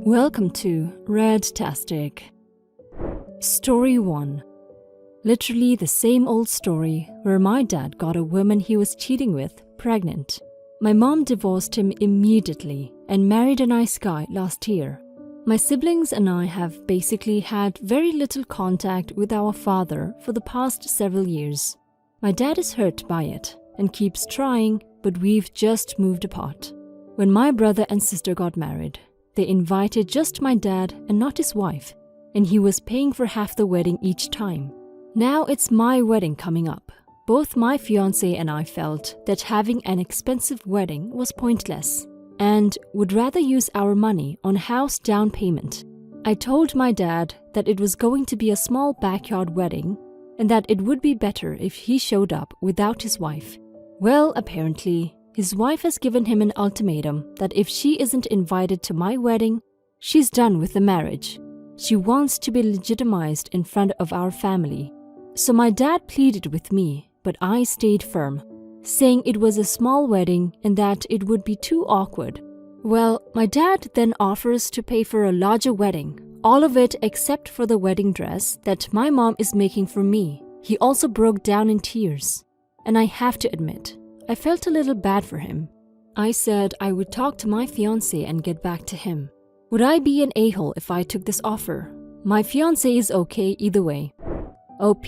Welcome to Redtastic. Story 1. Literally the same old story where my dad got a woman he was cheating with pregnant. My mom divorced him immediately and married a nice guy last year. My siblings and I have basically had very little contact with our father for the past several years. My dad is hurt by it and keeps trying, but we've just moved apart. When my brother and sister got married, they invited just my dad and not his wife, and he was paying for half the wedding each time. Now it's my wedding coming up. Both my fiancé and I felt that having an expensive wedding was pointless and would rather use our money on a house down payment. I told my dad that it was going to be a small backyard wedding and that it would be better if he showed up without his wife. Well, apparently, his wife has given him an ultimatum that if she isn't invited to my wedding, she's done with the marriage. She wants to be legitimized in front of our family. So my dad pleaded with me, but I stayed firm, saying it was a small wedding and that it would be too awkward. Well, my dad then offers to pay for a larger wedding, all of it except for the wedding dress that my mom is making for me. He also broke down in tears, and I have to admit, I felt a little bad for him. I said I would talk to my fiancé and get back to him. Would I be an a-hole if I took this offer? My fiancé is okay either way. OP,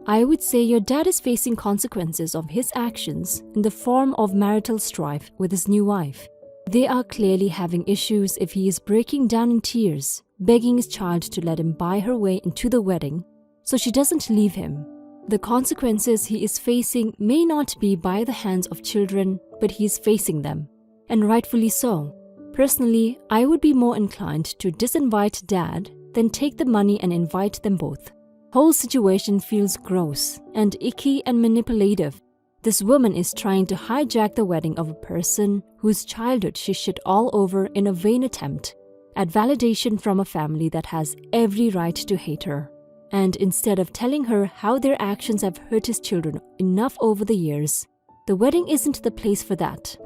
I would say your dad is facing consequences of his actions in the form of marital strife with his new wife. They are clearly having issues if he is breaking down in tears, begging his child to let him buy her way into the wedding so she doesn't leave him. The consequences he is facing may not be by the hands of children, but he is facing them, and rightfully so. Personally, I would be more inclined to disinvite dad than take the money and invite them both. Whole situation feels gross and icky and manipulative. This woman is trying to hijack the wedding of a person whose childhood she shit all over in a vain attempt at validation from a family that has every right to hate her. And instead of telling her how their actions have hurt his children enough over the years, the wedding isn't the place for that.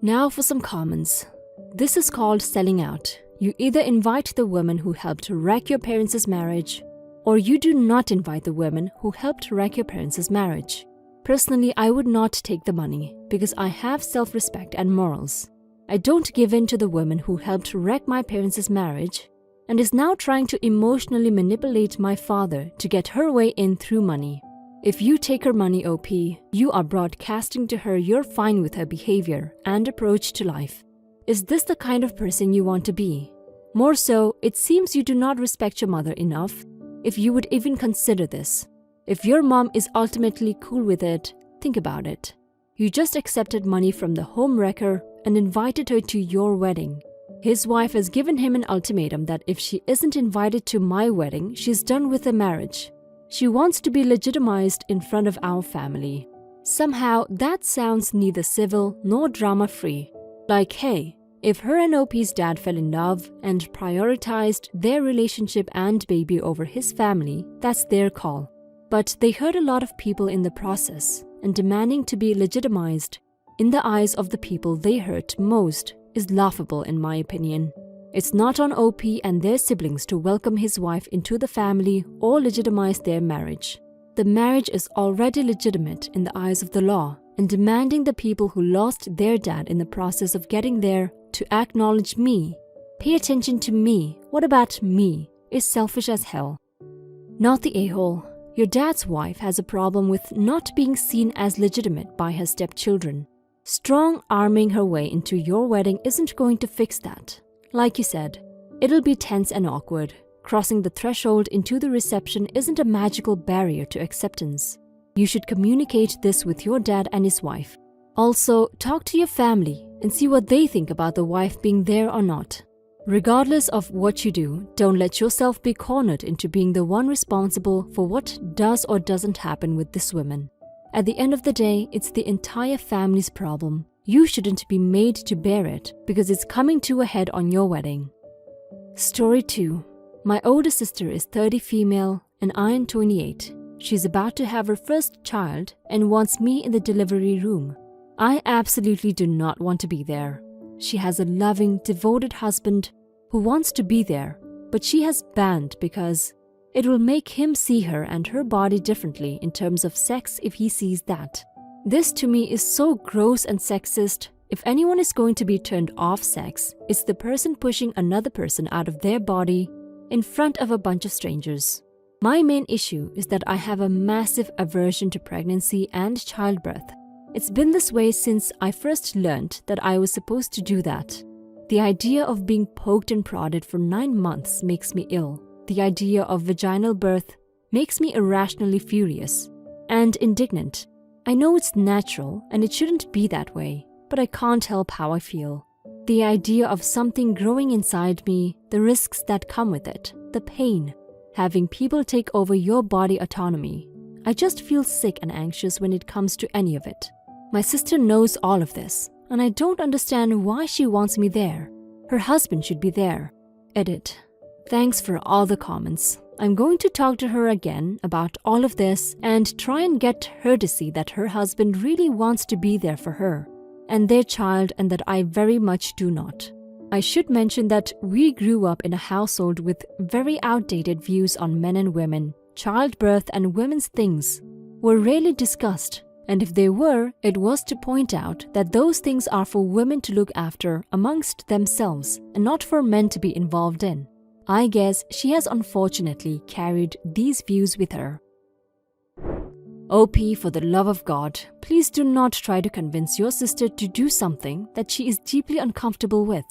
Now for some comments. This is called selling out. You either invite the woman who helped wreck your parents' marriage, or you do not invite the women who helped wreck your parents' marriage. Personally, I would not take the money because I have self-respect and morals. I don't give in to the woman who helped wreck my parents' marriage and is now trying to emotionally manipulate my father to get her way in through money. If you take her money, OP, you are broadcasting to her you're fine with her behavior and approach to life. Is this the kind of person you want to be? More so, it seems you do not respect your mother enough if you would even consider this. If your mom is ultimately cool with it, think about it. You just accepted money from the home wrecker and invited her to your wedding. His wife has given him an ultimatum that if she isn't invited to my wedding, she's done with the marriage. She wants to be legitimized in front of our family. Somehow, that sounds neither civil nor drama-free. Like, hey, if her and OP's dad fell in love and prioritized their relationship and baby over his family, that's their call. But they hurt a lot of people in the process, and demanding to be legitimized in the eyes of the people they hurt most is laughable in my opinion. It's not on OP and their siblings to welcome his wife into the family or legitimize their marriage. The marriage is already legitimate in the eyes of the law, and demanding the people who lost their dad in the process of getting there to acknowledge me, pay attention to me, what about me, is selfish as hell. Not the a-hole. Your dad's wife has a problem with not being seen as legitimate by her stepchildren. Strong-arming her way into your wedding isn't going to fix that. Like you said, it'll be tense and awkward. Crossing the threshold into the reception isn't a magical barrier to acceptance. You should communicate this with your dad and his wife. Also, talk to your family and see what they think about the wife being there or not. Regardless of what you do, don't let yourself be cornered into being the one responsible for what does or doesn't happen with this woman. At the end of the day, it's the entire family's problem. You shouldn't be made to bear it because it's coming to a head on your wedding. Story 2. My older sister is 30 female and I am 28. She's about to have her first child and wants me in the delivery room. I absolutely do not want to be there. She has a loving, devoted husband who wants to be there, but she has banned because it will make him see her and her body differently in terms of sex if he sees that. This to me is so gross and sexist. If anyone is going to be turned off sex, it's the person pushing another person out of their body in front of a bunch of strangers. My main issue is that I have a massive aversion to pregnancy and childbirth. It's been this way since I first learned that I was supposed to do that. The idea of being poked and prodded for 9 months makes me ill. The idea of vaginal birth makes me irrationally furious and indignant. I know it's natural and it shouldn't be that way, but I can't help how I feel. The idea of something growing inside me, the risks that come with it, the pain, having people take over your body autonomy. I just feel sick and anxious when it comes to any of it. My sister knows all of this, and I don't understand why she wants me there. Her husband should be there. Edit. Thanks for all the comments. I'm going to talk to her again about all of this and try and get her to see that her husband really wants to be there for her and their child, and that I very much do not. I should mention that we grew up in a household with very outdated views on men and women. Childbirth and women's things were rarely discussed, and if they were, it was to point out that those things are for women to look after amongst themselves and not for men to be involved in. I guess she has unfortunately carried these views with her. OP, for the love of God, please do not try to convince your sister to do something that she is deeply uncomfortable with.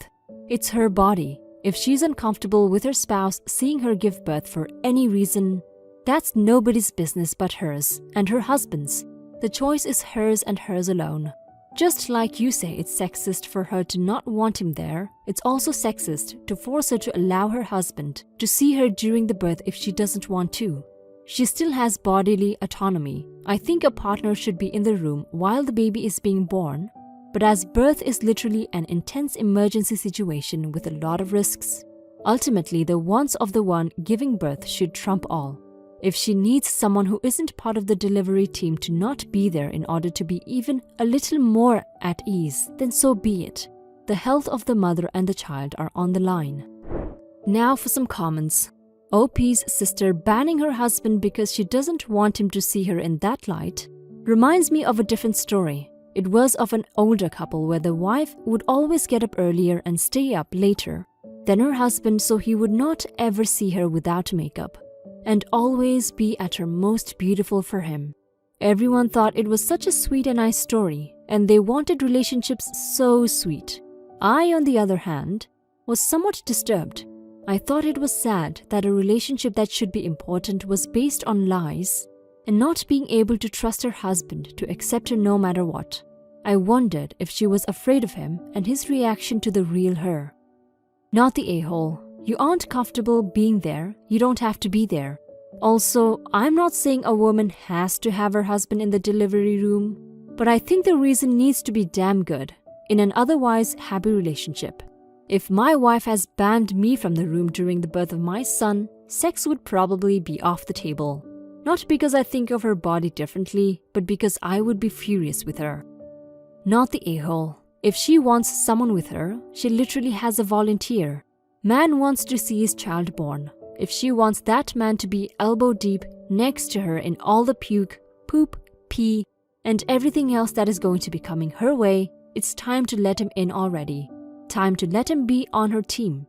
It's her body. If she's uncomfortable with her spouse seeing her give birth for any reason, that's nobody's business but hers and her husband's. The choice is hers and hers alone. Just like you say it's sexist for her to not want him there, it's also sexist to force her to allow her husband to see her during the birth if she doesn't want to. She still has bodily autonomy. I think a partner should be in the room while the baby is being born, but as birth is literally an intense emergency situation with a lot of risks, ultimately the wants of the one giving birth should trump all. If she needs someone who isn't part of the delivery team to not be there in order to be even a little more at ease, then so be it. The health of the mother and the child are on the line. Now for some comments. OP's sister banning her husband because she doesn't want him to see her in that light reminds me of a different story. It was of an older couple where the wife would always get up earlier and stay up later than her husband so he would not ever see her without makeup, and always be at her most beautiful for him. Everyone thought it was such a sweet and nice story, and they wanted relationships so sweet. I, on the other hand, was somewhat disturbed. I thought it was sad that a relationship that should be important was based on lies and not being able to trust her husband to accept her no matter what. I wondered if she was afraid of him and his reaction to the real her. Not the a-hole. You aren't comfortable being there, you don't have to be there. Also, I'm not saying a woman has to have her husband in the delivery room, but I think the reason needs to be damn good in an otherwise happy relationship. If my wife has banned me from the room during the birth of my son, sex would probably be off the table. Not because I think of her body differently, but because I would be furious with her. Not the a-hole. If she wants someone with her, she literally has a volunteer. Man wants to see his child born. If she wants that man to be elbow deep next to her in all the puke, poop, pee, and everything else that is going to be coming her way, it's time to let him in already. Time to let him be on her team.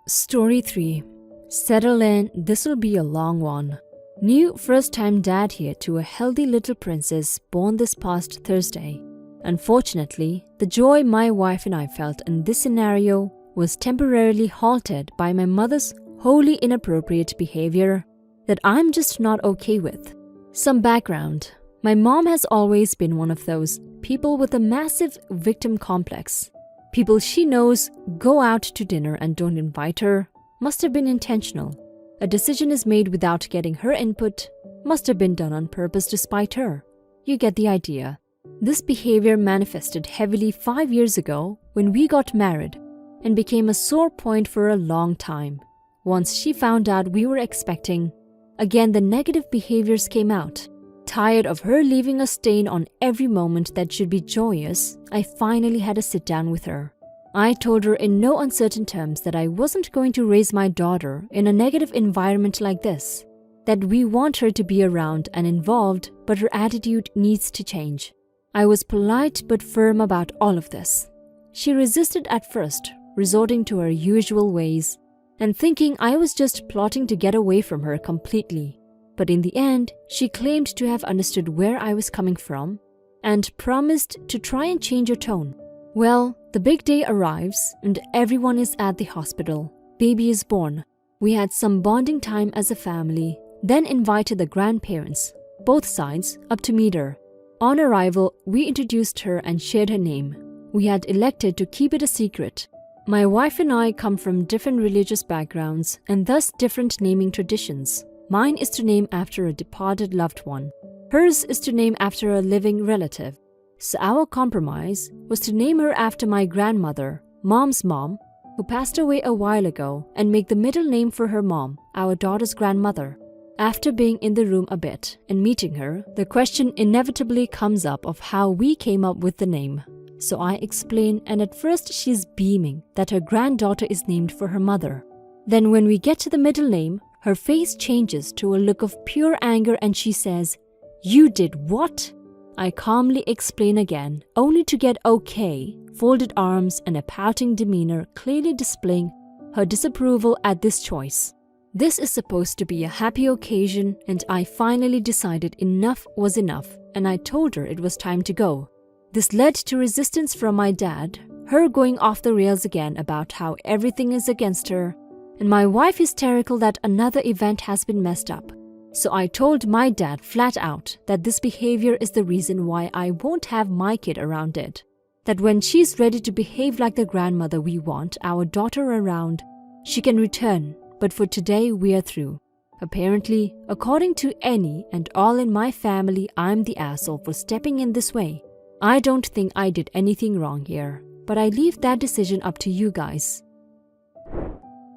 Story 3. Settle in, this will be a long one. New first-time dad here to a healthy little princess born this past Thursday. Unfortunately, the joy my wife and I felt in this scenario was temporarily halted by my mother's wholly inappropriate behavior that I'm just not okay with. Some background. My mom has always been one of those people with a massive victim complex. People she knows go out to dinner and don't invite her must have been intentional. A decision is made without getting her input must have been done on purpose to spite her. You get the idea. This behavior manifested heavily 5 years ago when we got married and became a sore point for a long time. Once she found out we were expecting, again the negative behaviors came out. Tired of her leaving a stain on every moment that should be joyous, I finally had a sit down with her. I told her in no uncertain terms that I wasn't going to raise my daughter in a negative environment like this, that we want her to be around and involved, but her attitude needs to change. I was polite but firm about all of this. She resisted at first, resorting to her usual ways and thinking I was just plotting to get away from her completely. But in the end, she claimed to have understood where I was coming from and promised to try and change her tone. Well, the big day arrives and everyone is at the hospital. Baby is born. We had some bonding time as a family, then invited the grandparents, both sides, up to meet her. On arrival, we introduced her and shared her name. We had elected to keep it a secret. My wife and I come from different religious backgrounds and thus different naming traditions. Mine is to name after a departed loved one. Hers is to name after a living relative. So our compromise was to name her after my grandmother, Mom's mom, who passed away a while ago, and make the middle name for her mom, our daughter's grandmother. After being in the room a bit and meeting her, the question inevitably comes up of how we came up with the name. So I explain, and at first she's beaming that her granddaughter is named for her mother. Then when we get to the middle name, her face changes to a look of pure anger and she says, "You did what?" I calmly explain again, only to get okay, folded arms and a pouting demeanor clearly displaying her disapproval at this choice. This is supposed to be a happy occasion and I finally decided enough was enough and I told her it was time to go. This led to resistance from my dad, her going off the rails again about how everything is against her, and my wife hysterical that another event has been messed up. So I told my dad flat out that this behavior is the reason why I won't have my kid around it. That when she's ready to behave like the grandmother we want our daughter around, she can return, but for today we are through. Apparently, according to any and all in my family, I'm the asshole for stepping in this way. I don't think I did anything wrong here, but I leave that decision up to you guys.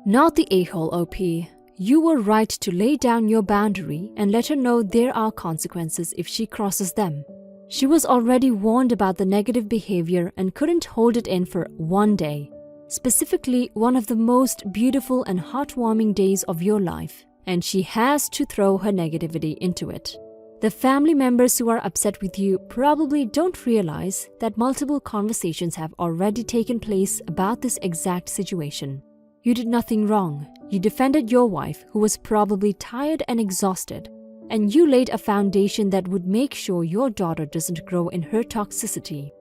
Not the a-hole, OP. You were right to lay down your boundary and let her know there are consequences if she crosses them. She was already warned about the negative behavior and couldn't hold it in for one day. Specifically, one of the most beautiful and heartwarming days of your life, and she has to throw her negativity into it. The family members who are upset with you probably don't realize that multiple conversations have already taken place about this exact situation. You did nothing wrong. You defended your wife, who was probably tired and exhausted, and you laid a foundation that would make sure your daughter doesn't grow in her toxicity.